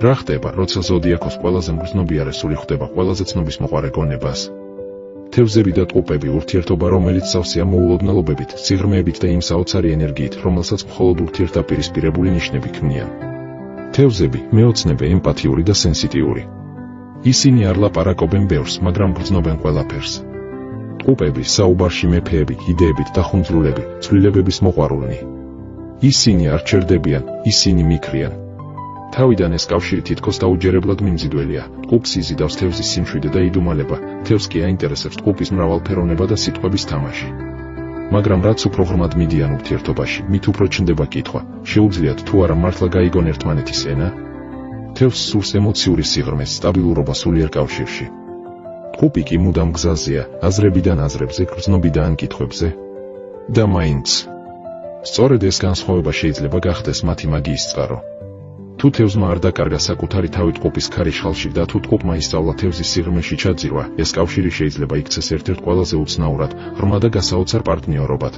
რა ხდება, როცა ზოდიაქოს ყველაზე მგრძნობიარე სული ხვდება ყველაზე ცნობის მოყარე გონებას? თევზები და ტყუპები ურთიერთობა, რომელიც სავსეა მოულოდნელობებით, სიღრმეებით და იმ საოცარი ენერგიით, რომელსაც მხოლოდ ურთიერთდაპირისპირებული ნიშნები ქმნიან. თევზები მეოცნები, ემპათიური და სენსიტიური. ისინი არ ლაპარაკობენ ბევრს, მაგრამ გრძნობენ ყველაფერს. ტყუპები საუბარში მეფეები, იდეებით დახუნძრულები, ცვლილებების მოყვარულნი. ისინი არ ჩერდებიან, ისინი მიქრიან. თავიდან ეს კავშირი თითქოს დაუჯერებლად მიმზიდველია. ტყუპს იზიდავს თევზის სიმშვიდე და იდუმალება, თევზს კი აინტერესებს ტყუპის მრავალფეროვნება და სიტყვების თამაში. მაგრამ რაც უფრო ღრმად მიდიან ურთიერთობაში, მით უფრო ჩნდება კითხვა, შეუძლიათ თუ არა მართლა გაიგონ ერთმანეთის ენა? თევზს სურს ემოციური სიღრმეს, სტაბილურობა სულიერ კავშირში. ტყუპი კი მუდამ გზაზეა, აზრებიდან აზრებზე, გრძნობიდან კითხვებზე. და მაინც. სწორედ ეს განსხვავება შეიძლება გახდეს მათი მაგიის წყარო. თუ თევზმა არ დაკარგა საკუთარი თავი ტყუპის ქარიშხალში და თუ ტყუპმა ისწავლა თევზის სიღრმეში ჩაძირვა, ეს კავშირი შეიძლება იქცეს ერთ-ერთ ყველაზე უცნაურად, ღრმა და გასაოცარ პარტნიორობად.